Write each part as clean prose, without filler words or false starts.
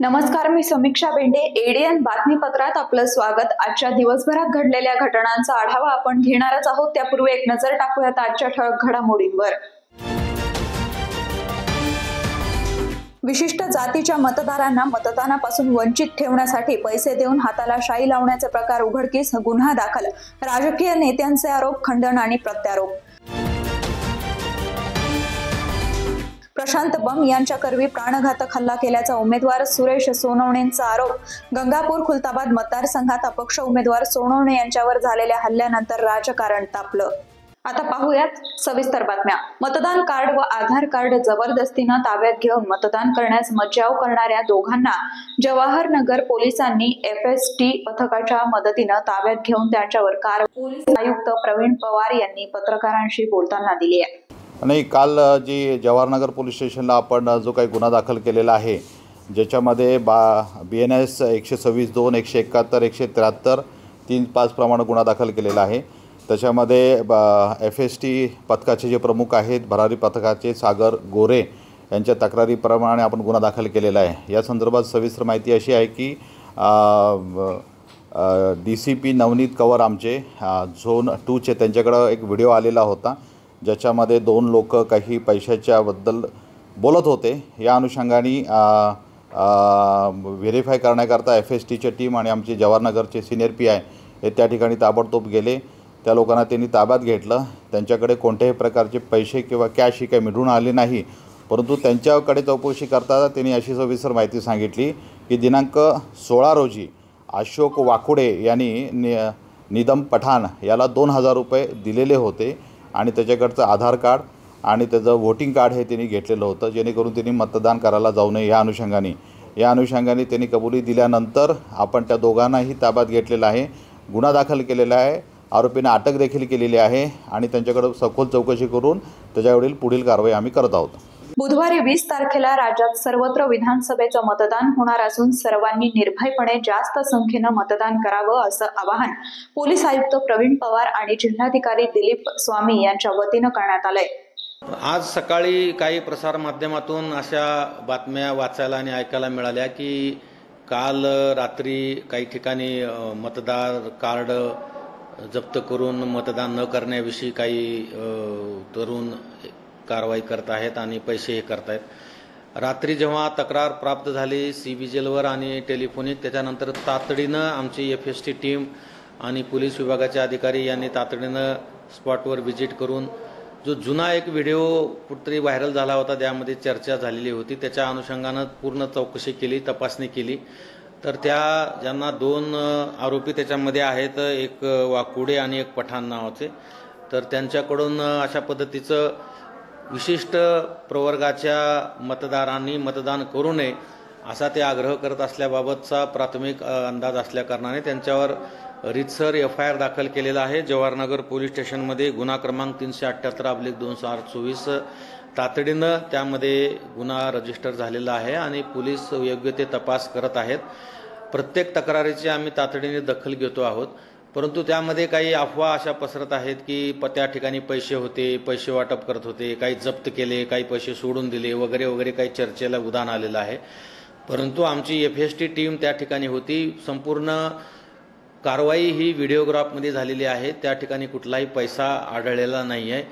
नमस्कार, मी समीक्षा बेंडे. एडीएन बातमीपत्रात आपलं स्वागत. आजच्या दिवसभरात घडलेल्या घटनांचा आढावा आपण घेणारच आहोत. त्यापूर्वी एक नजर टाकूयात आजच्या ठळक घडामोडींवर. विशिष्ट जातीच्या मतदारांना मतदानापासून वंचित ठेवण्यासाठी पैसे देऊन हाताला शाई लावण्याचे प्रकार उघडकीस, गुन्हा दाखल. राजकीय नेत्यांचे आरोप, खंडन आणि प्रत्यारोप. प्रशांत बंब यांच्याकरवी प्राणघातक हल्ला केल्याचा उमेदवार सुरेश सोनवणेंचा आरोप. गंगापूर खुलताबाद मतदारसंघात अपक्ष उमेदवार सोनवणे यांच्यावर झालेल्या हल्ल्यानंतर राजकारण तापलं. आता पाहूयात सविस्तर बातम्या. मतदान कार्ड व आधार कार्ड जबरदस्तीनं ताब्यात घेऊन मतदान करण्यास मज्जाव करणाऱ्या दोघांना जवाहरनगर पोलिसांनी FST पथकाच्या मदतीनं ताब्यात घेऊन त्यांच्यावर कारवाई पोलीस आयुक्त प्रवीण पवार यांनी पत्रकारांशी बोलताना दिली आहे. नाही, काल जी जवाहरनगर पोलीस स्टेशनला आपण जो काही गुन्हा दाखल केलेला आहे, ज्याच्यामध्ये BNS 126(2), 171, 173, 3-5 प्रमाणे गुन्हा दाखल केलेला आहे. त्याच्यामध्ये FST पथकाचे जे प्रमुख आहेत, भरारी पथकाचे सागर गोरे यांच्या तक्रारीप्रमाणे आपण गुन्हा दाखल केलेला आहे. या संदर्भात सविस्तर माहिती अशी आहे की DCP नवनीत कवर आमचे झोन 2चे त्यांच्याकडं एक व्हिडिओ आलेला होता, ज्याच्यामध्ये 2 लोक काही पैशाच्याबद्दल बोलत होते. या अनुषंगाने व्हेरीफाय करण्याकरता FSTची टीम आणि आमचे जवाहरनगरचे सिनियर PI हे त्या ठिकाणी ताबडतोब गेले. त्या लोकांना त्यांनी ताब्यात घेतलं. त्यांच्याकडे कोणत्याही प्रकारचे पैसे किंवा कॅश ही काही मिळून आले नाही, परंतु त्यांच्याकडे चौकशी करता त्यांनी अशी सविस्तर माहिती सांगितली की दिनांक 16 रोजी अशोक वाकुडे यांनी निदम पठाण याला 2000 रुपये दिलेले होते आणि त्याच्याकडचं आधार कार्ड आणि त्याचं वोटिंग कार्ड हे त्यांनी घेतलेलं होतं, जेणेकरून त्यांनी मतदान करायला जाऊ नये. या अनुषंगाने त्यांनी कबुली दिल्यानंतर आपण त्या दोघांनाही ताब्यात घेतलेलं आहे, गुन्हा दाखल केलेला आहे, आरोपींना अटक देखील केलेली आहे आणि त्यांच्याकडे सखोल चौकशी करून त्याच्यावरील पुढील कारवाई आम्ही करत आहोत. बुधवारी 20 तारखेला राज्यात सर्वत्र विधानसभेचं मतदान होणार असून सर्वांनी निर्भयपणे जास्त संख्येनं मतदान करावं असं आवाहन पोलीस आयुक्त प्रवीण पवार आणि जिल्हाधिकारी दिलीप स्वामी यांच्या वतीनं करण्यात आलंय. आज सकाळी काही प्रसार माध्यमातून अशा बातम्या वाचायला आणि ऐकायला मिळाल्या की काल रात्री काही ठिकाणी मतदार कार्ड जप्त करून मतदान न करण्याविषयी काही तरुण कारवाई करत आहेत आणि पैसे हे करतायत. रात्री जेव्हा तक्रार प्राप्त झाली CBJLवर आणि टेलिफोनिक, त्याच्यानंतर तातडीनं आमची FST टीम आणि पोलीस विभागाचे अधिकारी यांनी तातडीनं स्पॉटवर व्हिजिट करून जो जुना एक व्हिडिओ कुठेतरी व्हायरल झाला होता, त्यामध्ये चर्चा झालेली होती, त्याच्या अनुषंगानं पूर्ण चौकशी केली, तपासणी केली. तर ज्यांना 2 आरोपी त्याच्यामध्ये आहेत, एक वाकुडे आणि एक पठाण नावाचे, तर त्यांच्याकडून अशा पद्धतीचं विशिष्ट प्रवर्गाच्या मतदारांनी मतदान करू नये असा ते आग्रह करत असल्याबाबतचा प्राथमिक अंदाज असल्याकारणाने त्यांच्यावर रीतसर FIR दाखल केलेला आहे. जवाहरनगर पोलीस स्टेशनमध्ये गुन्हा क्रमांक 378/2024 तातडीनं त्यामध्ये गुन्हा रजिस्टर झालेला आहे आणि पोलीस योग्य ते तपास करत आहेत. प्रत्येक तक्रारीची आम्ही तातडीने दखल घेतो आहोत, परंतु त्यामध्ये काही अफवा अशा पसरत आहेत की त्या ठिकाणी पैसे होते, पैसे वाटप करत होते, काही जप्त केले, काही पैसे सोडून दिले वगैरे वगैरे काही चर्चेला उधाण आलेलं आहे. परंतु आमची FST टीम त्या ठिकाणी होती. संपूर्ण कारवाई ही व्हिडिओग्राफमध्ये झालेली आहे. त्या ठिकाणी कुठलाही पैसा आढळलेला नाही आहे.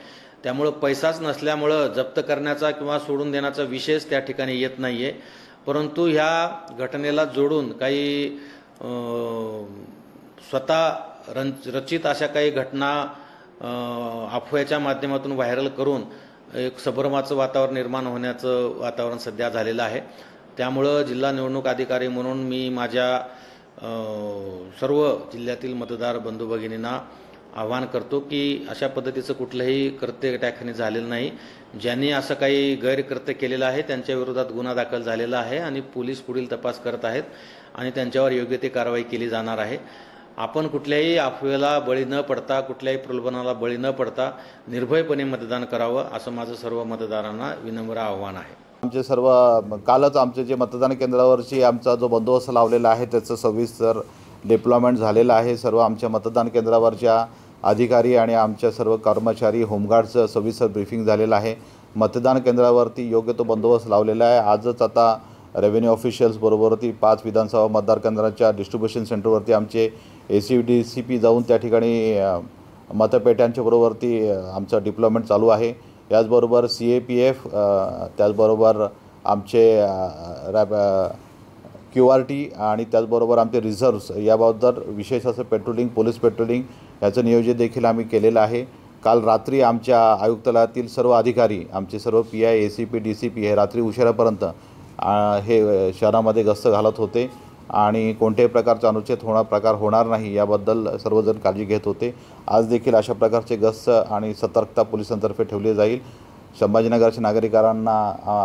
त्यामुळं पैसाच नसल्यामुळं जप्त करण्याचा किंवा सोडून देण्याचा विषयच त्या ठिकाणी येत नाही आहे. परंतु ह्या घटनेला जोडून काही स्वतः रचित अशा काही घटना अफव्याच्या माध्यमातून व्हायरल करून एक संभ्रमाचं वातावरण निर्माण होण्याचं वातावरण सध्या झालेलं आहे. त्यामुळं जिल्हा निवडणूक अधिकारी म्हणून मी माझ्या सर्व जिल्ह्यातील मतदार बंधू भगिनींना आवाहन करतो की अशा पद्धतीचं कुठलंही कृत्य त्या ठिकाणी झालेलं नाही. ज्यांनी असं काही गैरकृत्य केलेलं आहे त्यांच्या विरोधात गुन्हा दाखल झालेला आहे आणि पोलीस पुढील तपास करत आहेत आणि त्यांच्यावर योग्य ती कारवाई केली जाणार आहे. आपण कुठल्याही अफवेला बळी न पडता, कुठल्याही प्रलोभनाला बळी न पडता निर्भयपणे मतदान करावं, असं माझं सर्व मतदारांना विनम्र आव्हान आहे. आमचे सर्व कालच आमचे जे मतदान केंद्रावरची आमचा जो बंदोबस्त लावलेला आहे त्याचं सविस्तर डिप्लॉयमेंट झालेलं आहे. सर्व आमच्या मतदान केंद्रावरच्या अधिकारी आणि आमच्या सर्व कर्मचारी, होमगार्डचं सविस्तर ब्रीफिंग झालेलं आहे. मतदान केंद्रावरती योग्य तो बंदोबस्त लावलेला आहे. आजच आता रेव्हेन्यू ऑफिशियल्स बरोबरती 5 विधानसभा मतदार केंद्रांच्या डिस्ट्रीब्युशन सेंटरवरती आमचे ACDCP जाऊन त्या ठिकाणी मतपेट्यांच्या बरोबरती आमचं डिप्लॉयमेंट चालू आहे. याचबरोबर CAPF, त्याचबरोबर आमचे QRT आणि त्याचबरोबर आमचे रिझर्व्स याबद्दल विशेष असं पेट्रोलिंग, पोलीस पेट्रोलिंग याचं नियोजन देखील आम्ही केलेलं आहे. काल रात्री आमच्या आयुक्तालयातील सर्व अधिकारी, आमचे सर्व PI, ACP, DCP हे रात्री उशिरापर्यंत हे शहरामध्ये गस्त घालत होते आणि कोणत्याही प्रकारचा अनुचित प्रकार होणार नाही याबद्दल सर्वजण काळजी घेत होते. आज देखील अशा प्रकारचे गस्त आणि सतर्कता पोलिसांतर्फे ठेवली जाईल. संभाजीनगरच्या नागरिकांना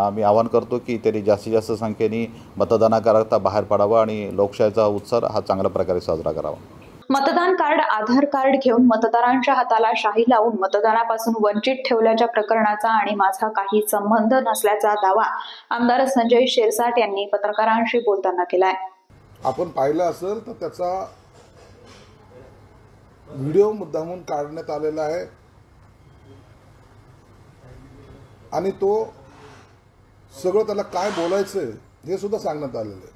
आम्ही आवाहन करतो की त्यांनी जास्तीत जास्त संख्येने मतदानाकरता बाहेर पडावं आणि लोकशाहीचा उत्सव हा चांगल्या प्रकारे साजरा करावा. मतदान कार्ड, आधार कार्ड घेऊन मतदारांच्या हाताला शाही लावून मतदानापासून वंचित ठेवल्याच्या प्रकरणाचा आणि माझा काही संबंध नसल्याचा दावा आमदार संजय शिरसाट यांनी पत्रकारांशी बोलताना केलाय. आपण पाहिलं असेल तर त्याचा व्हिडिओ मुद्दामून काढण्यात आलेला आहे आणि तो सगळं त्याला काय बोलायचं हे सुद्धा सांगण्यात आलेलं आहे.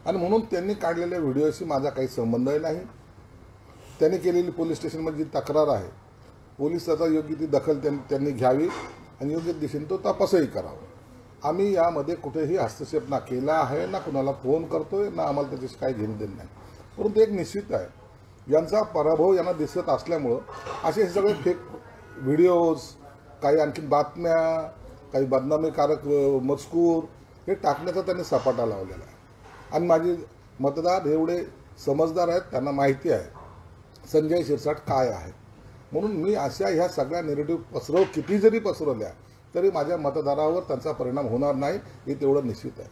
आणि म्हणून त्यांनी काढलेल्या व्हिडिओशी माझा काही संबंधही नाही. त्यांनी केलेली पोलीस स्टेशनमध्ये जी तक्रार आहे, पोलीस त्याचा योग्य ती दखल त्यांनी घ्यावी आणि योग्य दिशेने तो तपासही करावा. आम्ही यामध्ये कुठेही हस्तक्षेप ना केला आहे, ना कुणाला फोन करतोय, ना आम्हाला त्याच्याशी काही घेणं देणं नाही. परंतु एक निश्चित आहे, यांचा पराभव यांना दिसत असल्यामुळं असे हे सगळे फेक व्हिडिओज, काही आणखी बातम्या, काही बदनामीकारक मजकूर हे टाकण्याचा त्यांनी सपाटा लावलेला आहे. आणि माझे मतदार एवढे समजदार आहेत, त्यांना माहिती आहे संजय शिरसाट काय आहे. म्हणून मी अशा ह्या सगळ्या नेगेटिव्ह किती जरी पसरवल्या तरी माझ्या मतदारावर त्यांचा परिणाम होणार नाही, हे तेवढं निश्चित आहे.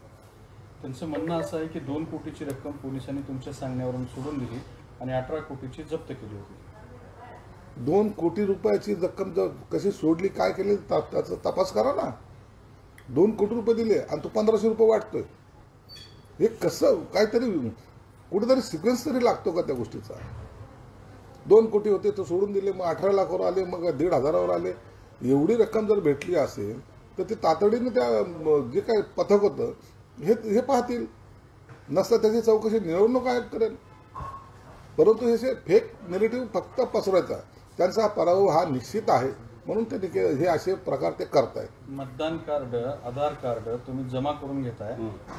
त्यांचं म्हणणं असं आहे की 2 कोटीची रक्कम पोलिसांनी तुमच्या सांगण्यावरून सोडून दिली आणि 18 कोटीची जप्त केली होती. 2 कोटी रुपयाची रक्कम कशी सोडली, काय केली त्याचा तपास करा ना. 2 कोटी रुपये दिले आणि तो 1500 रुपये वाटतोय. हे कसं, काहीतरी कुठेतरी सिक्वेन्स तरी लागतो का त्या गोष्टीचा. 2 कोटी होते तो सोडून दिले, मग 18 लाखावर आले, मग 1,500 आले. एवढी रक्कम जर भेटली असेल तर ते तातडीने त्या जे काही पथक होतं हे पाहतील, नसता त्याची चौकशी निवडणूक आयोग करेल. परंतु हे फेक नेगेटिव्ह फक्त पसरवायचा, त्यांचा पराभव हा निश्चित आहे. म्हणून ते हे असे प्रकार ते करतायत. मतदान कार्ड, आधार कार्ड तुम्ही जमा करून घेताय,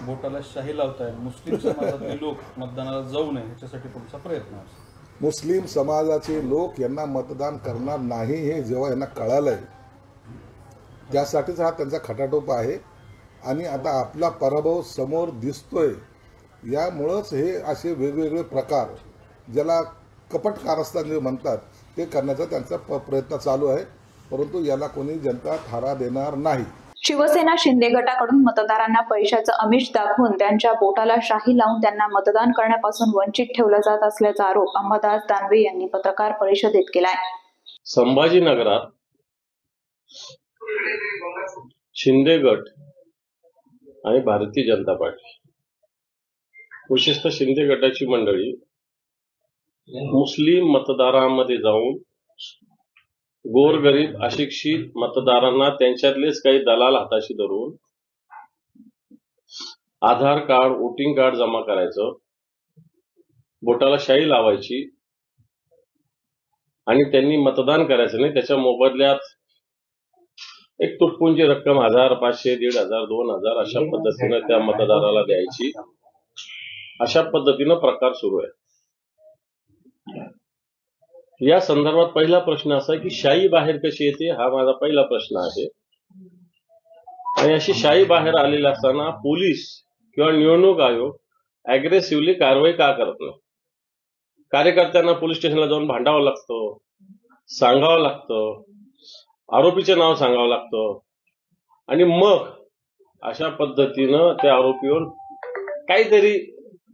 बोटाला शाही लावताय, मुस्लिम समाजातले लोक मतदानाला जाऊ नये याच्यासाठी तुमचा प्रयत्न आहे. मुस्लिम समाजाचे लोक यांना मतदान करणार नाही हे जेव्हा यांना कळालंय, त्यासाठीच हा त्यांचा खटाटोप आहे. आणि आता आपला पराभव समोर दिसतोय, यामुळंच हे असे वेगवेगळे प्रकार, ज्याला कपट कारस्थान जे म्हणतात, ते करण्याचा त्यांचा प्रयत्न चालू आहे. परंतु याला कोणी जनता थारा देणार नाही. शिवसेना शिंदे गटाकडून मतदारांना पैशाचं आमिष दाखवून त्यांच्या बोटाला शाही लावून त्यांना मतदान करण्यापासून वंचित ठेवलं जात असल्याचा आरोप अंबादास दानवे यांनी पत्रकार परिषदेत केलाय. संभाजीनगरात शिंदे गट आणि भारतीय जनता पार्टी, विशेषतः शिंदे गटाची मंडळी मुस्लिम मतदारांमध्ये जाऊन गोरगरीब अशिक्षित मतदारांना त्यांच्यातलेच काही दलाल हाताशी धरून आधार कार्ड, वोटिंग कार्ड जमा करायचं, बोटाला शाई लावायची आणि त्यांनी मतदान करायचं नाही. त्याच्या मोबदल्यात एक तुटपुंजी रक्कम 1000, 500, 1500, 2000 अशा पद्धतीनं त्या मतदाराला द्यायची. अशा पद्धतीनं प्रकार सुरू आहे. या संदर्भात पहिला प्रश्न असा आहे की शाई बाहेर कशी येते, हा माझा पहिला प्रश्न आहे. आणि अशी शाई बाहेर आलेली असताना पोलीस किंवा निवडणूक आयोग अग्रेसिव्हली कारवाई का करत नाही? कार्यकर्त्यांना पोलीस स्टेशनला जाऊन भांडावं लागतं, सांगावं लागतं, आरोपीचं नाव सांगावं लागतं आणि मग अशा पद्धतीनं त्या आरोपीवर काहीतरी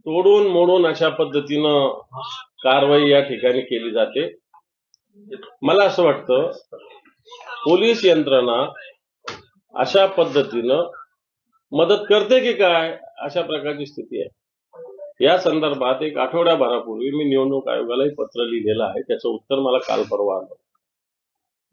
तोडून मोडून अशा पद्धतीनं कारवाई या ठिकाणी केली जाते. मला असं वाटतं पोलीस यंत्रणा अशा पद्धतीनं मदत करते की काय अशा प्रकारची स्थिती आहे. या संदर्भात एक आठवड्याभरापूर्वी मी निवडणूक आयोगालाही पत्र लिहिलेलं आहे. त्याचं उत्तर मला काल परवा आलं.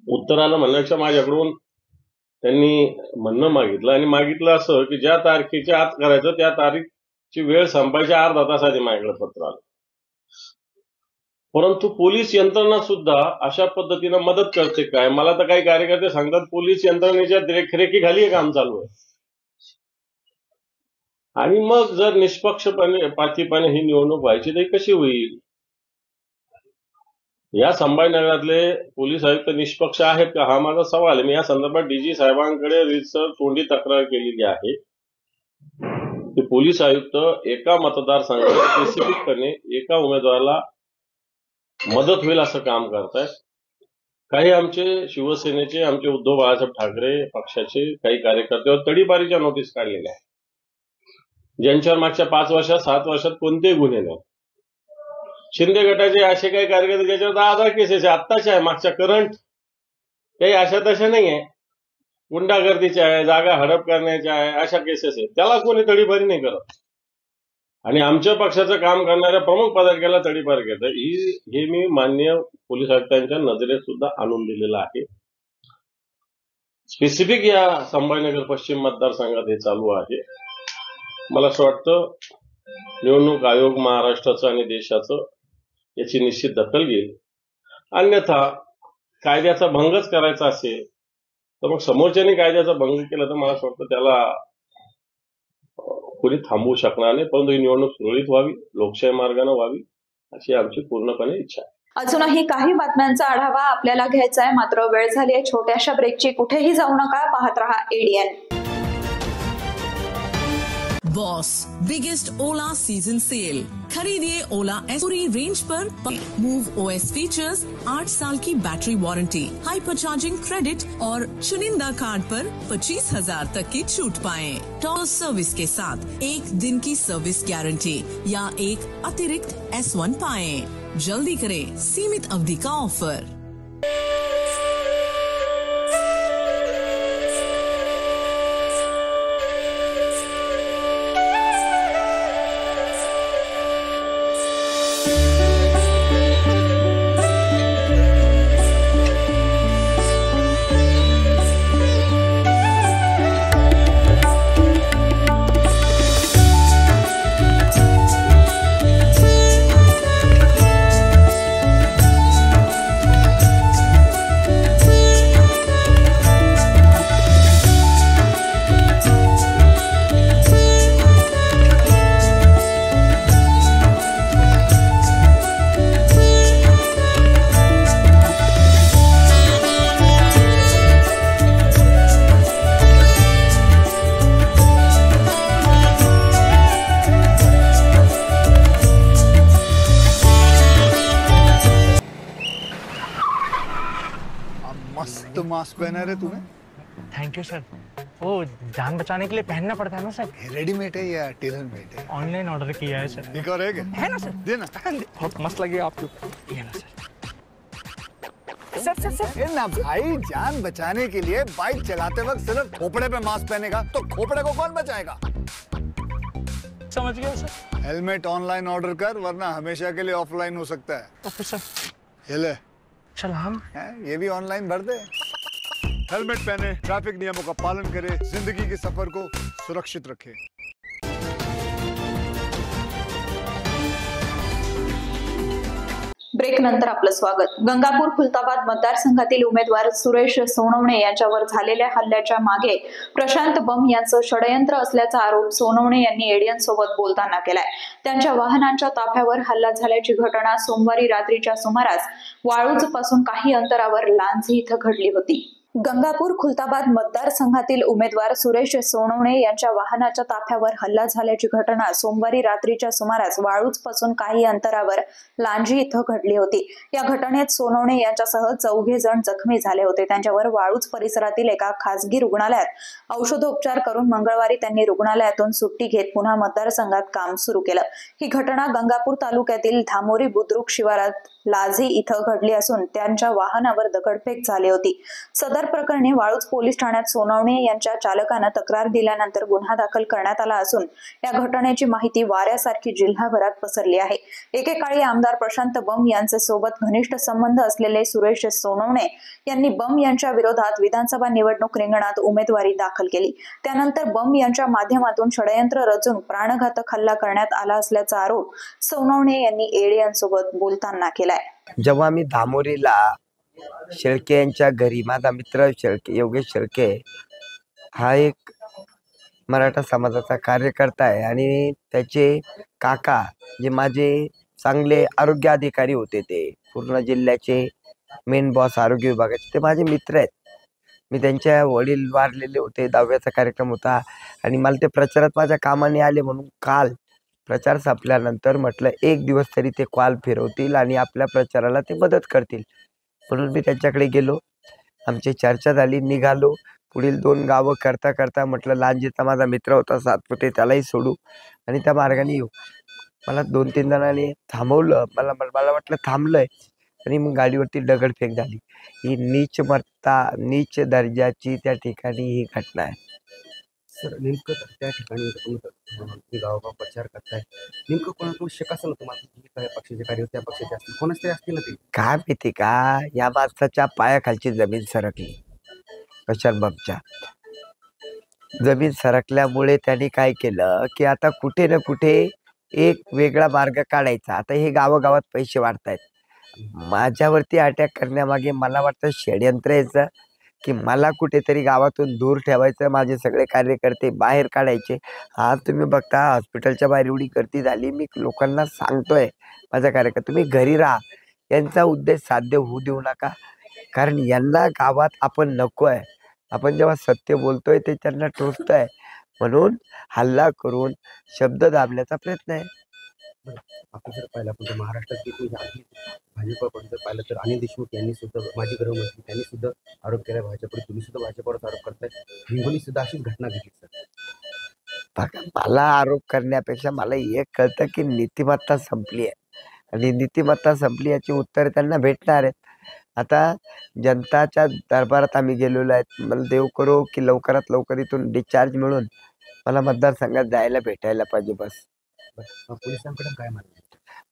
उत्तराला म्हणण्यापेक्षा माझ्याकडून त्यांनी म्हणणं मागितलं आणि मागितलं असं की ज्या तारखेच्या आत करायचं त्या तारीखची वेळ संपायच्या अर्धा तास आधी माझ्याकडे पत्र आलं. परंतु पोलीस यंत्रणा सुद्धा अशा पद्धतीनं मदत करते काय. मला तर काही कार्यकर्ते सांगतात पोलीस यंत्रणेच्या देखरेखीखाली काम चालू आहे. आणि मग जर निष्पक्षपातीपणे ही निवडणूक व्हायची तर कशी होईल. या संभाजीनगरातले पोलीस आयुक्त निष्पक्ष आहेत का हा माझा सवाल आहे. मी या संदर्भात डीजी साहेबांकडे रीतसर तोंडी तक्रार केलेली आहे. ते पोलीस आयुक्त एका मतदारसंघात स्पेसिफिकपणे एका उमेदवाराला मदत होईल असं काम करतायत. काही आमचे शिवसेनेचे आमचे उद्धव बाळासाहेब ठाकरे पक्षाचे काही कार्यकर्त्यावर तडीपारीच्या नोटीस काढलेल्या आहेत, ज्यांच्यावर मागच्या 5 वर्षात 7 वर्षात कोणतेही गुन्हे नाही. शिंदे गटाचे असे काही कार्यकर्ते ज्याच्यावर 10 केसेस आहे, आत्ताच्या आहे, मागच्या करंट काही अशा तशा नाही आहे. गुंडागर्दीच्या आहे, जागा हडप करण्याच्या आहे, अशा केसेस आहेत. त्याला कोणी तडीपारी नाही करत. आणि आमच्या पक्षाचं काम करणाऱ्या प्रमुख पदाधिकाऱ्याला तडीपारी करतं. हे मी माननीय पोलीस आयुक्तांच्या नजरेत सुद्धा आणून दिलेलं आहे. स्पेसिफिक या संभाजीनगर पश्चिम मतदारसंघात हे चालू आहे. मला असं वाटतं निवडणूक आयोग महाराष्ट्राचं आणि देशाचं याची निश्चित दखल घेईल. अन्यथा कायद्याचा भंगच करायचा असेल तर मग समोरच्याने कायद्याचा भंग केला तर मला असं वाटतं त्याला कोणी थांबवू शकणार नाही. परंतु ही निवडणूक सुरळीत व्हावी, लोकशाही मार्गाने व्हावी अशी आमची पूर्णपणे इच्छा आहे. अजूनही काही बातम्यांचा आढावा आपल्याला घ्यायचा आहे, मात्र वेळ झाली आहे छोट्याशा ब्रेकची. कुठेही जाऊ नका, पाहत रहा ADN. बॉस बिगेस्ट ओला सीजन सेल. खरीदिए ओला एस पूरी रेंज पर मूव OS फीचर्स, 8 साल की battery warranty, hyper charging credit और चुनिंदा कार्ड पर 25,000 तक की छूट पाएं. टॉल सर्विस के साथ 1 दिन की सर्विस गारंटी या एक अतिरिक्त S1 पाएं. जल्दी करें, सीमित अवधि का ऑफर. मस्त मास्क पहना रे तूने. Thank you sir. वो जान बचाने के लिए पहनना पड़ता है ना सर. रेडीमेड है या टेलर मेड है? ऑनलाइन ऑर्डर किया है सर. एक और है ना सर. देना. बहुत मस्त लगे आपको. ये ना सर. सर ना भाई, जान बचाने के लिए बाइक चलाते वक्त सिर्फ खोपड़े पे मास्क पहनेगा तो खोपड़े को कौन बचाएगा. समझ गया सर. हेलमेट ऑनलाइन ऑर्डर कर, वरना हमेशा के लिए ऑफलाइन हो सकता है. Okay sir. ये ले. चल हम ये भी ऑनलाइन भर दे. हेलमेट पहने, ट्रैफिक नियमों का पालन करे, जिंदगी के सफर को सुरक्षित रखे. ब्रेक नंतर आपलं स्वागत. गंगापूर खुलताबाद मतदारसंघातील उमेदवार सुरेश सोनवणे यांच्यावर झालेल्या हल्ल्याच्या मागे प्रशांत बम यांचं षडयंत्र असल्याचा आरोप सोनवणे यांनी ADN सोबत बोलताना केलाय. त्यांच्या वाहनांच्या ताफ्यावर हल्ला झाल्याची घटना सोमवारी रात्रीच्या सुमारास वाळूज पासून काही अंतरावर लांझी इथं घडली होती. गंगापूर खुलताबाद मतदारसंघातील उमेदवार सुरेश सोनवणे यांच्या वाहनाच्या ताफ्यावर हल्ला झाल्याची घटना सोमवारी रात्रीच्या सुमारास वाळूजपासून काही अंतरावर लांजी इथं घडली होती। या घटनेत सोनवणे यांच्यासह 4 जण जखमी झाले होते। त्यांच्यावर वाळूज परिसरातील एका खासगी रुग्णालयात औषधोपचार करून मंगळवारी त्यांनी रुग्णालयातून सुट्टी घेत पुन्हा मतदारसंघात काम सुरू केलं। ही घटना गंगापूर तालुक्यातील धामोरी बुद्रुक शिवारात लाजी इथं घडली असून त्यांच्या वाहनावर दगडफेक झाली होती। सदर प्रकरणी वाळूज पोलीस ठाण्यात सोनवणे यांच्या चालकानं तक्रार दिल्यानंतर गुन्हा दाखल करण्यात आला असून या घटनेची माहिती वाऱ्यासारखी जिल्हाभरात पसरली आहे। एकेकाळी आमदार प्रशांत बंब यांचे सोबत घनिष्ठ संबंध असलेले सुरेश सोनवणे यांनी बंब यांच्या विरोधात विधानसभा निवडणूक रिंगणात उमेदवारी दाखल केली। त्यानंतर बंब यांच्या माध्यमातून षडयंत्र रचून प्राणघातक हल्ला करण्यात आला असल्याचा आरोप सोनवणे यांनी एडियनसोबत बोलताना केलाय। जेव्हा मी धामोरीला शेळके यांच्या घरी, माझा मित्र शेळके योगेश शेळके हा एक मराठा समाजाचा कार्यकर्ता आहे आणि त्याचे काका जे माझे चांगले आरोग्य अधिकारी होते, ते पूर्ण जिल्ह्याचे मेन बॉस आरोग्य विभागाचे, ते माझे मित्र आहेत। मी त्यांच्या वडील वारलेले होते, 10व्याचा कार्यक्रम होता आणि मला ते प्रचारात माझ्या कामाने आले म्हणून काल प्रचार संपल्यानंतर म्हटलं एक दिवस तरी ते कॉल फिरवतील आणि आपल्या प्रचाराला ते मदत करतील म्हणून मी त्यांच्याकडे गेलो। आमची चर्चा झाली, निघालो। पुढील 2 गावं करता करता म्हटलं लांजीचा माझा मित्र होता सातपुते, त्यालाही सोडू आणि त्या मार्गाने येऊ। मला 2-3 जणांनी थांबवलं, मला वाटलं थांबलंय आणि मग गाडीवरती दगडफेक झाली। ही नीच दर्जाची त्या ठिकाणी ही घटना आहे। सर, नेमकं त्या ठिकाणी तुम्ही गावोगाव प्रचार करताय, नेमकं कोणाकडून शक असेल तुम्हाला? पक्षाचे कार्यकर्ते त्या पक्षाचे असतील, कोणाच तरी असतील ना ते? काय माहिती का, या माणसाच्या पायाखालची जमीन सरकली। प्रशांत बंबच्या जमीन सरकल्यामुळे त्यांनी काय केलं की आता कुठे ना कुठे एक वेगळा मार्ग काढायचा। आता हे गावागावात पैसे वाढतायत। माझ्यावरती अटॅक करण्यामागे मला वाटतं षडयंत्र यायचं की मला कुठेतरी गावातून दूर ठेवायचं, माझे सगळे कार्यकर्ते बाहेर काढायचे। आज तुम्ही बघता हॉस्पिटलच्या बाहेर एवढी गर्दी झाली, मी लोकांना सांगतोय माझ्या कार्यकर्ते तुम्ही घरी राहा, यांचा उद्देश साध्य होऊ देऊ नका, कारण यांना गावात आपण नको आहे। आपण जेव्हा सत्य बोलतोय ते त्यांना टोचतंय म्हणून हल्ला करून शब्द दाबण्याचा प्रयत्न आहे। आपण जर पाहिलं आपण महाराष्ट्रात भाजपकडून जर पाहिलं तर अनिल देशमुख यांनी सुद्धा, माजी गृहमंत्री, त्यांनी सुद्धा आरोप केला भाजपवर, तुम्ही सुद्धा भाजपवर आरोप करताय, हिंगोली सुद्धा अशीच घटना घडली। सर, मला आरोप करण्यापेक्षा मला एक कळतं की नीतिमत्ता संपली आहे आणि नीतिमत्ता संपली याची उत्तर त्यांना भेटणार आहेत। आता जनताच्या दरबारात आम्ही गेलेलो आहेत। मला देव करो की लवकरात लवकर इथून डिस्चार्ज मिळून मला मतदारसंघात जायला भेटायला पाहिजे बस। पोलिसांकडून काय मागणी?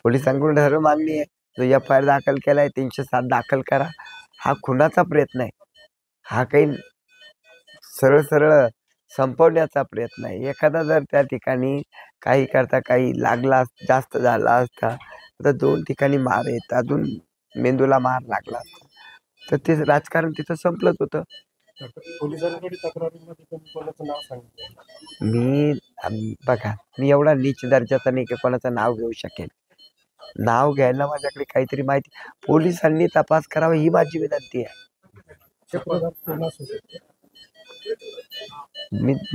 पोलिसांकडून सर्व मागणी आहे, जो FIR दाखल केलाय 307 दाखल करा। हा खुनाचा प्रयत्न आहे, हा काही सरळ सरळ संपवण्याचा प्रयत्न आहे। एखादा जर त्या ठिकाणी काही करता काही लागला, जास्त झाला असता तर 2 ठिकाणी मार येत, अजून मेंदूला मार लागला असता तर ते राजकारण तिथं संपलंच होतं। पोलिसांकडे तक्रारीमध्ये कोणाचं नाव सांगितलं? मी एवढा नीच दर्जाचा नाही की कोणाचं नाव घेऊ शकेल। नाव घ्यायला माझ्याकडे काहीतरी माहिती, पोलिसांनी तपास करावा ही माझी विनंती आहे।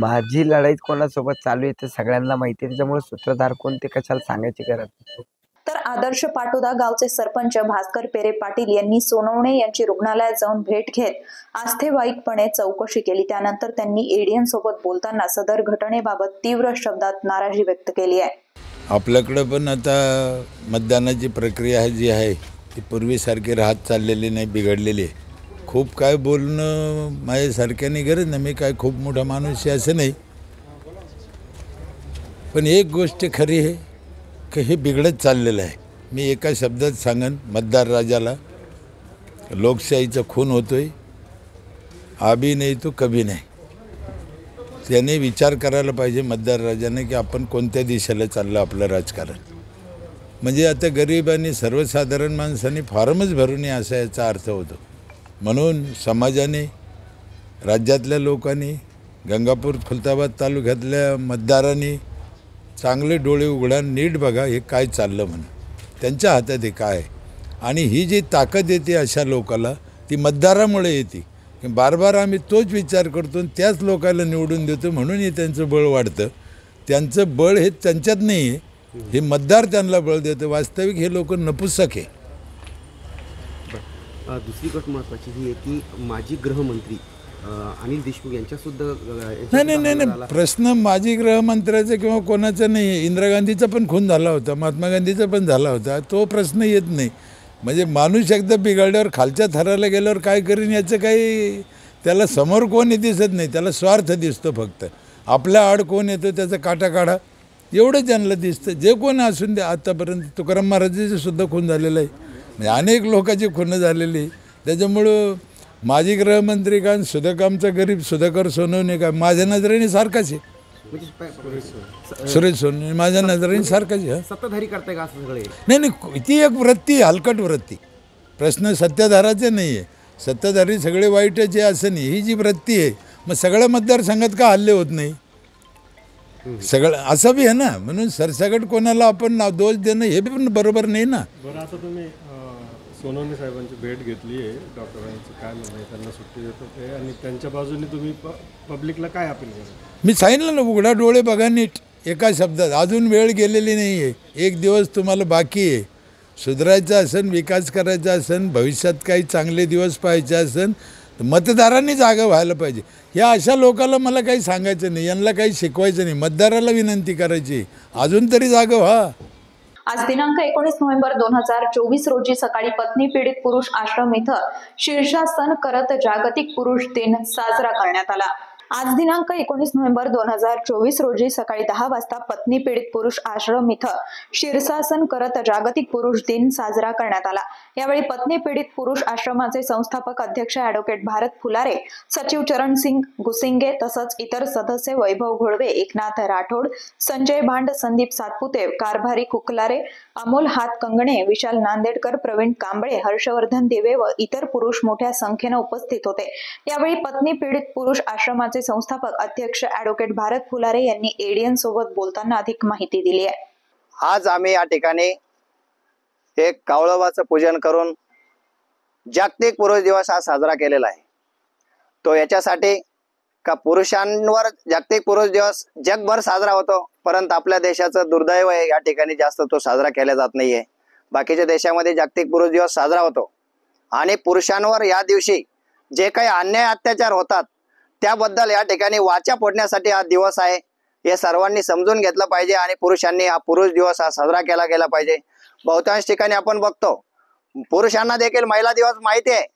माझी लढाई कोणासोबत चालू आहे ते सगळ्यांना माहिती आहे, त्याच्यामुळे सूत्रधार कोण ते कशाला सांगायची गरज नाही। तर आदर्श पाटोदा गावचे सरपंच भास्कर पेरे पाटील यांनी सोनवणे यांची रुग्णालयात जाऊन भेट घेत आस्थेवाईकपणे चौकशी केली। त्यानंतर त्यांनी एडियन सोबत बोलताना सदर घटनेबाबत तीव्र शब्दात नाराजी व्यक्त केली आहे। आपल्याकडे पण आता मतदानाची प्रक्रिया जी आहे ती पूर्वीसारखी राहत चाललेली नाही, बिघडलेली आहे। खूप काय बोलणं माझ्यासारख्याने गरज नाही, मी काय खूप मोठा माणूस आहे असं नाही, पण एक गोष्ट खरी आहे की हे बिघडत चाललेलं आहे। मी एका शब्दात सांगन, मतदार राजाला लोकशाहीचा खून होतोय, अभी नाही तो कभी नाही। त्याने विचार करायला पाहिजे मतदार राजाने की आपण कोणत्या दिशेला चाललं आपलं राजकारण। म्हणजे आता गरीब आणि सर्वसाधारण माणसांनी फॉर्मच भरू नये असा याचा अर्थ होतो। म्हणून समाजाने, राज्यातल्या लोकांनी, गंगापूर खुलताबाद तालुक्यातल्या मतदारांनी चांगले डोळे उघडा, नीट बघा हे काय चाललं म्हणून, त्यांच्या हातात हे काय। आणि ही जी ताकद येते अशा लोकाला ती मतदारामुळे येते। की बार बार आम्ही तोच विचार करतो आणि त्याच लोकांना निवडून देतो, म्हणून हे त्यांचं बळ वाढतं. त्यांचं बळ हे त्यांच्यात नाही आहे, हे मतदार त्यांना बळ देतं. वास्तविक हे लोक नपुसक आहे. दुसरी गोष्ट महत्त्वाची ही आहे की माजी गृहमंत्री अनिल देशमुख यांच्यासुद्धा नाही, प्रश्न माजी गृहमंत्र्याचा किंवा कोणाचा नाही आहे. इंदिरा गांधीचा पण खून झाला होता, महात्मा गांधीचा पण झाला होता, तो प्रश्न येत नाही. म्हणजे माणूस एकदा बिघडल्यावर खालच्या थराला गेल्यावर काय करीन याचं काही त्याला समोर कोणी दिसत नाही, त्याला स्वार्थ दिसतो. फक्त आपल्या आड कोण येतो त्याचा काटा काढा एवढं त्यांना दिसतं. जे कोण असून दे, आतापर्यंत तुकाराम महाराजांचं सुद्धा खून झालेलं आहे, म्हणजे अनेक लोकांची खून झालेली. त्याच्यामुळं माजी गृहमंत्री का सुधाकामचा गरीब सुधाकर सोनवणे का माझ्या नजरेने सारखाच आहे. सुरेश सोनवणे माझ्या नजरेने सारखाच आहे. सत्ताधारी करताय का असं सगळे? नाही, ती एक वृत्ती, हलकट वृत्ती. प्रश्न सत्ताधाराचे नाही आहे. सत्ताधारी सगळे वाईटच आहे असं नाही, ही जी वृत्ती आहे. मग सगळ्या मतदारसंघात का हल्ले होत नाही? सगळं असं बी आहे ना, म्हणून सरसकट कोणाला आपण दोष देणं हे पण बरोबर नाही ना. बरं, आता तुम्ही सोनवणे साहेबांची भेट घेतली आहे, डॉक्टरांचं काय म्हणणं आहे, त्यांना सुट्टी देत होते आणि त्यांच्या बाजूने तुम्ही पब्लिकला काय अपील करा? मी सांगितलं ना, उघडा डोळे बघा नीट. एका शब्दात, अजून वेळ गेलेली नाही आहे. एक दिवस तुम्हाला बाकी आहे. सुधारायचं असेल, विकास करायचा असेल, भविष्यात काही चांगले दिवस पाहायचे असेल, मतदारांनी जागा व्हायला पाहिजे. ह्या अशा लोकांना मला काही सांगायचं नाही, यांना काही शिकवायचं नाही. मतदाराला विनंती करायची, अजून तरी जागा व्हा. आज दिनांक 19 नोव्हेंबर 2024 रोजी सकाळी पत्नी पीडित पुरुष आश्रम इथं शीर्षासन करत जागतिक पुरुष दिन साजरा करण्यात आला. आज दिनांक 19 नोव्हेंबर 2024 रोजी सकाळी 10 वाजता पत्नी पीडित पुरुष आश्रम इथं शीर्षासन करत जागतिक पुरुष दिन साजरा करण्यात आला. यावेळी पत्नी पीडित पुरुष आश्रमाचे संस्थापक अध्यक्ष ॲडव्होकेट भारत फुलारे, सचिव चरणसिंग गुसिंगे तसंच इतर सदस्य वैभव घोळवे, एकनाथ राठोड, संजय भांड, संदीप सातपुते, कारभारी कुकलारे, अमोल हातकंगणे, विशाल नांदेडकर, प्रवीण कांबळे, हर्षवर्धन दिवे व इतर पुरुष मोठ्या संख्येनं उपस्थित होते. यावेळी पत्नी पीडित पुरुष आश्रमाचे संस्थापक अध्यक्ष ॲडव्होकेट भारत फुलारे यांनी एडीएन सोबत बोलताना अधिक माहिती दिली आहे. आज आम्ही या ठिकाणी एक कावळवाचं पूजन करून जागतिक पुरुष दिवस हा साजरा केलेला आहे. तो याच्यासाठी का पुरुषांवर जागतिक पुरुष दिवस जगभर साजरा होतो, परंतु आपल्या देशाचं दुर्दैव आहे, या ठिकाणी जास्त तो साजरा केला जात नाहीये. बाकीच्या देशामध्ये जागतिक पुरुष दिवस साजरा होतो आणि पुरुषांवर या दिवशी जे काही अन्याय अत्याचार होतात त्याबद्दल या ठिकाणी वाचा फोडण्यासाठी हा दिवस आहे. हे सर्वांनी समजून घेतलं पाहिजे आणि पुरुषांनी हा पुरुष दिवस हा साजरा केला गेला पाहिजे. बहुतांश ठिकाणी आपण बघतो पुरुषांना देखील महिला दिवस माहिती आहे,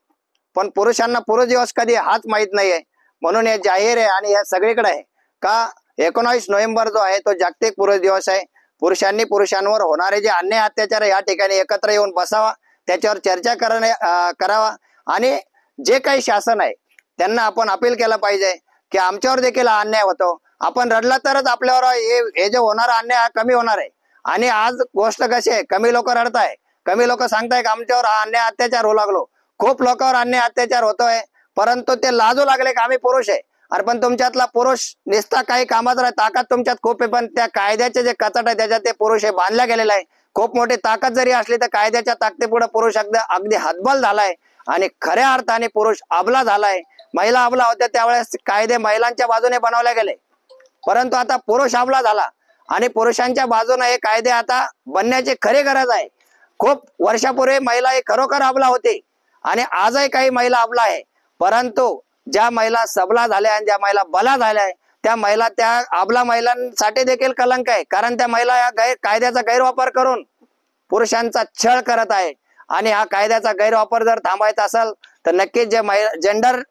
पण पुरुषांना पुरुष दिवस कधी हाच माहीत नाहीये. म्हणून हे जाहीर आहे आणि हे सगळीकडे आहे का 19 नोव्हेंबर जो आहे तो जागतिक पुरुष दिवस आहे. पुरुषांनी पुरुषांवर होणारे जे अन्याय अत्याचार या ठिकाणी एकत्र येऊन बसावा, त्याच्यावर चर्चा करावा आणि जे काही शासन आहे त्यांना आपण अपील केलं पाहिजे की आमच्यावर देखील हा अन्याय होतो, आपण रडला तरच आपल्यावर हे जे होणारा अन्याय हा कमी होणार आहे. आणि आज गोष्ट कशी आहे, कमी लोक रडताय, कमी लोक सांगताय की आमच्यावर हा अन्याय अत्याचार होऊ लागलो. खूप लोकांवर अन्याय अत्याचार होतोय, परंतु ते लाजू लागले की आम्ही पुरुष आहे. अरे पण तुमच्यातला पुरुष निस्ता काही कामात ताकद तुमच्यात खूप आहे, पण त्या कायद्याचे जे कचट आहे त्याच्यात ते पुरुष हे बांधल्या गेलेला आहे. खूप मोठी ताकद जरी असली तर कायद्याच्या ताकदीपुढे पुरुष अगदी हतबल झालाय आणि खऱ्या अर्थाने पुरुष अबला झालाय. महिला अबला होत्या त्यावेळेस कायदे महिलांच्या बाजूने बनवले गेले, परंतु आता पुरुष अबला झाला आणि पुरुषांच्या बाजूने हे कायदे आता बनण्याची खरी गरज आहे. खूप वर्षापूर्वी महिला ही खरोखर अबला होती आणि आजही काही महिला अबला आहे, परंतु ज्या महिला सबला झाल्या आणि ज्या महिला बला झाल्या त्या महिला, त्या अबला महिलांसाठी देखील कलंक आहे. कारण त्या महिला या कायद्याचा गैरवापर करून पुरुषांचा छळ करत आहे आणि हा कायद्याचा गैरवापर जर थांबायचा असेल तर नक्कीच जे जेंडर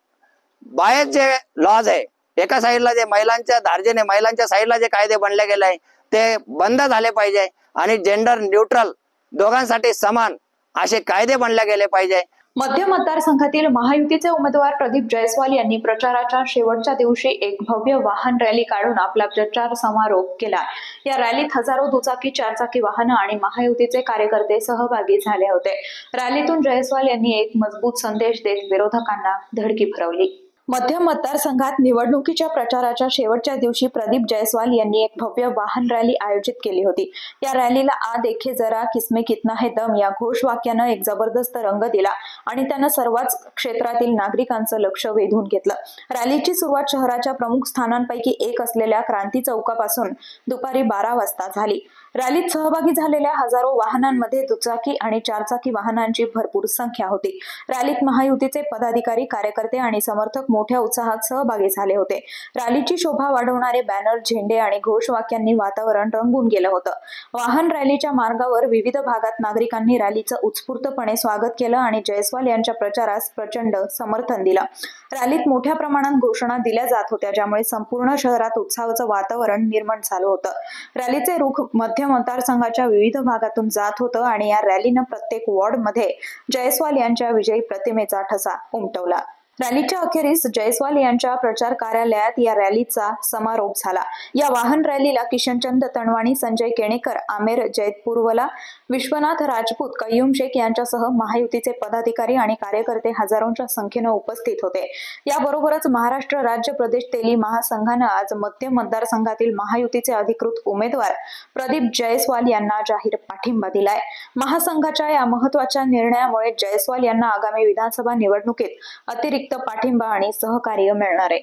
बायस जे लॉज आहे, एका साईडला जे महिलांच्या धार्जिने महिलांच्या साईडला जे कायदे बनले गेले आहे ते बंद झाले पाहिजे आणि जेंडर न्यूट्रल दोघांसाठी समान असे कायदे बनले गेले पाहिजे. मध्य मतदारसंघातील महायुतीचे उमेदवार प्रदीप जयस्वाल यांनी प्रचाराच्या शेवटच्या दिवशी एक भव्य वाहन रॅली काढून आपला प्रचार समारोप केला. या रॅलीत हजारो दुचाकी, चारचाकी वाहनं आणि महायुतीचे कार्यकर्ते सहभागी झाले होते. रॅलीतून जयस्वाल यांनी एक मजबूत संदेश देत विरोधकांना धडकी भरवली. मध्य मतदारसंघात निवडणुकीच्या प्रचाराच्या शेवटच्या दिवशी प्रदीप जयस्वाल यांनी एक भव्य वाहन रॅली आयोजित केली होती। या रॅलीला आ देखे जरा किसमें कितना है दम या घोषवाक्यानं एक जबरदस्त रंग दिला आणि त्यानं सर्वच क्षेत्रातील नागरिकांचं लक्ष वेधून घेतलं। रॅलीची सुरुवात शहराच्या प्रमुख स्थानांपैकी एक असलेल्या क्रांती चौकापासून दुपारी 12 वाजता झाली। रॅलीत सहभागी झालेल्या हजारो वाहनांमध्ये दुचाकी आणि चारचाकी वाहनांची भरपूर संख्या होती। रॅलीत महायुतीचे पदाधिकारी, कार्यकर्ते आणि समर्थक मोठ्या उत्साहात सहभागी झाले होते। रॅलीची शोभा वाढवणारे बॅनर, झेंडे आणि घोषवाक्यांनी वातावरण रंगून गेलं होतं। वाहन रॅलीच्या मार्गावर विविध भागात नागरिकांनी रॅलीचं उत्स्फूर्तपणे स्वागत केलं आणि जयस्वाल यांच्या प्रचारास प्रचंड समर्थन दिलं। रॅलीत मोठ्या प्रमाणात घोषणा दिल्या जात होत्या, ज्यामुळे संपूर्ण शहरात उत्साहाचं वातावरण निर्माण झालं होतं। रॅलीचे रुख मध्य मतदारसंघाच्या विविध भागातून जात होतं आणि या रॅलीनं प्रत्येक वॉर्डमध्ये जयस्वाल यांच्या विजयी प्रतिमेचा ठसा उमटवला। रॅलीच्या अखेरीस जयस्वाल यांच्या प्रचार कार्यालयात या रॅलीचा समारोप झाला। या वाहन रॅलीला किशनचंद तनवाणी, संजय केणेकर, आमेर जैतपूरवाला, विश्वनाथ राजपूत, कय्यूम शेख यांच्यासह महायुतीचे पदाधिकारी आणि कार्यकर्ते हजारोंच्या संख्येनं उपस्थित होते। याबरोबरच महाराष्ट्र राज्य प्रदेश तेली महासंघानं आज मध्य मतदारसंघातील महायुतीचे अधिकृत उमेदवार प्रदीप जयस्वाल यांना जाहीर पाठिंबा दिलाय। महासंघाच्या या महत्त्वाच्या निर्णयामुळे जयस्वाल यांना आगामी विधानसभा निवडणुकीत अतिरिक्त पाठिंबा आणि सहकार्य मिळणार आहे।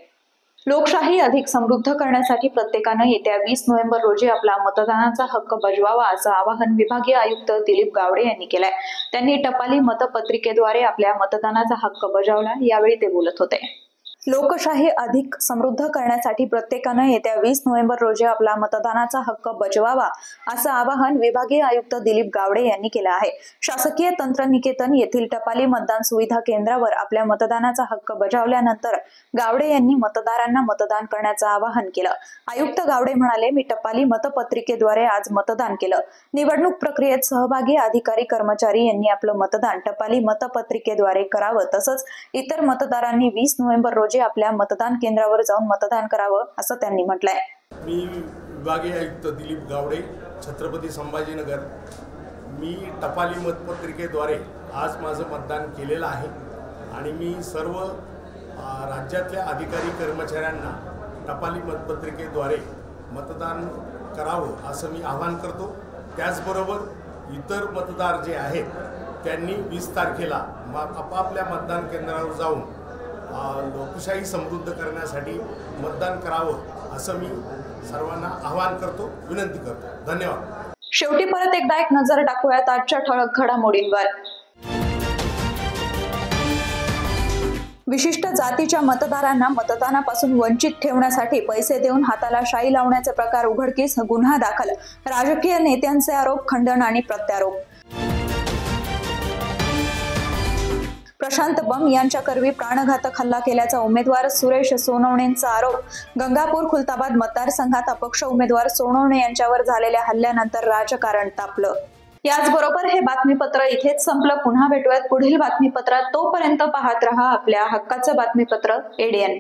लोकशाही अधिक समृद्ध करण्यासाठी प्रत्येकानं येत्या 20 नोव्हेंबर रोजी आपला मतदानाचा हक्क बजवावा असं आवाहन विभागीय आयुक्त दिलीप गावडे यांनी केलंय। त्यांनी टपाली मतपत्रिकेद्वारे आपल्या मतदानाचा हक्क बजावला। यावेळी ते बोलत होते। लोकशाही अधिक समृद्ध करण्यासाठी प्रत्येकानं येत्या 20 नोव्हेंबर रोजी आपला मतदानाचा हक्क बजवावा असं आवाहन विभागीय आयुक्त दिलीप गावडे यांनी केलं आहे। शासकीय तंत्रनिकेतन येथील टपाली मतदान सुविधा केंद्रावर आपल्या मतदानाचा हक्क बजावल्यानंतर गावडे यांनी मतदारांना मतदान करण्याचं आवाहन केलं। आयुक्त गावडे म्हणाले, मी टपाली मतपत्रिकेद्वारे आज मतदान केलं। निवडणूक प्रक्रियेत सहभागी अधिकारी, कर्मचारी यांनी आपलं मतदान टपाली मतपत्रिकेद्वारे करावं, तसंच इतर मतदारांनी 20 नोव्हेंबर रोजी आपल्या मतदान केंद्रावर जाऊन मतदान करावं असं त्यांनी म्हटलंय। मी विभागीय आयुक्त दिलीप गावडे, छत्रपती संभाजीनगर। मी टपाली मतपत्रिकेद्वारे आज माझं मतदान केलेलं आहे आणि मी सर्व राज्यातल्या अधिकारी कर्मचाऱ्यांना टपाली मतपत्रिकेद्वारे मतदान करावं असं मी आवाहन करतो। त्याचबरोबर इतर मतदार जे आहेत त्यांनी 20 तारखेला आपापल्या मतदान केंद्रावर जाऊन लोकशाही समृद्ध करण्यासाठी मतदान करावं असं मी सर्वांना आवाहन करतो, विनंती करतो। धन्यवाद। शेवटी परत एकदा एक नजर टाकूयात आजच्या ठळक घडामोडींवर। विशिष्ट जातीच्या मतदारांना मतदानापासून वंचित ठेवण्यासाठी पैसे देऊन हाताला शाई लावण्याचे प्रकार उघडकीस, गुन्हा दाखल। राजकीय नेत्यांचे आरोप, खंडन आणि प्रत्यारोप। प्रशांत बम यांच्याकरवी प्राणघातक हल्ला केल्याचा उमेदवार सुरेश सोनवणेंचा आरोप। गंगापूर खुलताबाद मतदारसंघात अपक्ष उमेदवार सोनवणे यांच्यावर झालेल्या हल्ल्यानंतर राजकारण तापलं। याचबरोबर हे बातमीपत्र इथेच संपलं। पुन्हा भेटूयात पुढील बातमीपत्रात। तोपर्यंत पाहत रहा आपल्या हक्काचं बातमीपत्र ADN।